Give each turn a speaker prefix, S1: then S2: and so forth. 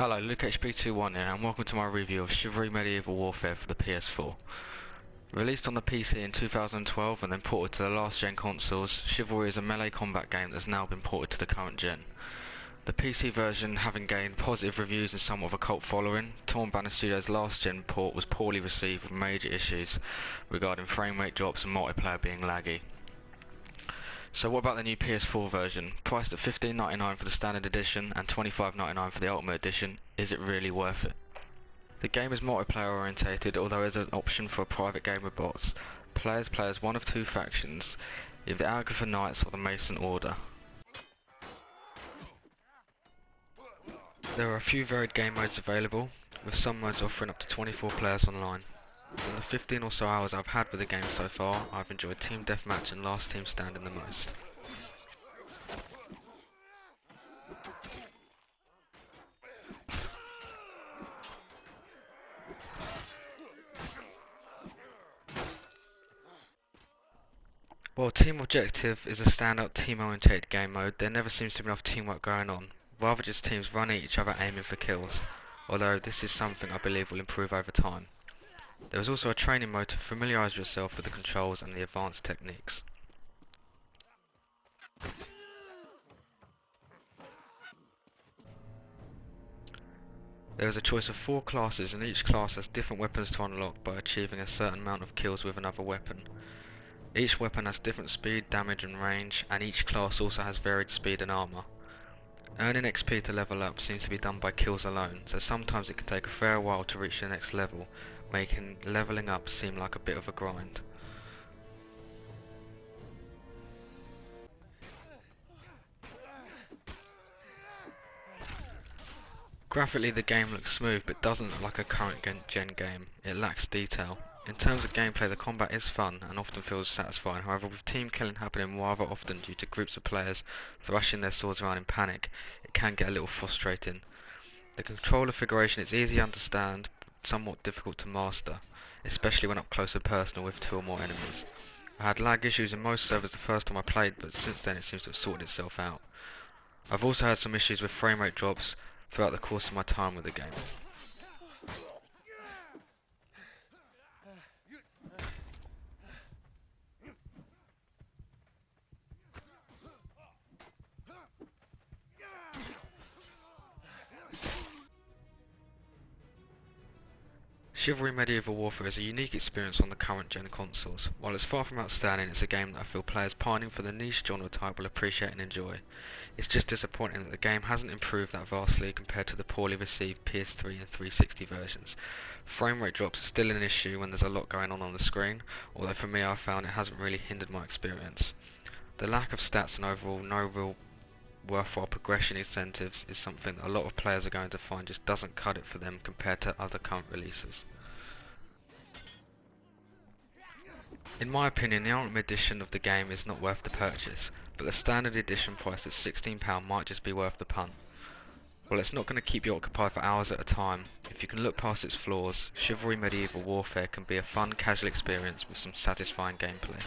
S1: Hello, Luke HP21 here, and welcome to my review of Chivalry Medieval Warfare for the PS4. Released on the PC in 2012 and then ported to the last gen consoles, Chivalry is a melee combat game that has now been ported to the current gen. The PC version, having gained positive reviews and somewhat of a cult following, Torn Banner Studios' last gen port was poorly received with major issues regarding framerate drops and multiplayer being laggy. So what about the new PS4 version? Priced at $15.99 for the standard edition and $25.99 for the ultimate edition, is it really worth it? The game is multiplayer orientated, although there is an option for a private game with bots. Players play as one of two factions, either the Agatha Knights or the Mason Order. There are a few varied game modes available, with some modes offering up to 24 players online. In the 15 or so hours I've had with the game so far, I've enjoyed Team Deathmatch and Last Team Standing the most. While Team Objective is a standout team-oriented game mode, there never seems to be enough teamwork going on, rather just teams running at each other aiming for kills, although this is something I believe will improve over time. There is also a training mode to familiarise yourself with the controls and the advanced techniques. There is a choice of 4 classes and each class has different weapons to unlock by achieving a certain amount of kills with another weapon. Each weapon has different speed, damage and range, and each class also has varied speed and armour. Earning XP to level up seems to be done by kills alone, so sometimes it can take a fair while to reach the next level, making leveling up seem like a bit of a grind. Graphically the game looks smooth but doesn't look like a current gen game, it lacks detail. In terms of gameplay, the combat is fun and often feels satisfying, however with team killing happening rather often due to groups of players thrashing their swords around in panic, it can get a little frustrating. The controller configuration is easy to understand, but somewhat difficult to master, especially when up close and personal with 2 or more enemies. I had lag issues in most servers the first time I played, but since then it seems to have sorted itself out. I've also had some issues with framerate drops throughout the course of my time with the game. Chivalry Medieval Warfare is a unique experience on the current gen consoles. While it's far from outstanding, it's a game that I feel players pining for the niche genre type will appreciate and enjoy. It's just disappointing that the game hasn't improved that vastly compared to the poorly received PS3 and 360 versions. Framerate drops are still an issue when there's a lot going on the screen, although for me I found it hasn't really hindered my experience. The lack of stats and overall no real worthwhile progression incentives is something that a lot of players are going to find just doesn't cut it for them compared to other current releases. In my opinion, the Ultimate Edition of the game is not worth the purchase, but the standard edition priced at £16 might just be worth the punt. While it's not going to keep you occupied for hours at a time, if you can look past its flaws, Chivalry Medieval Warfare can be a fun casual experience with some satisfying gameplay.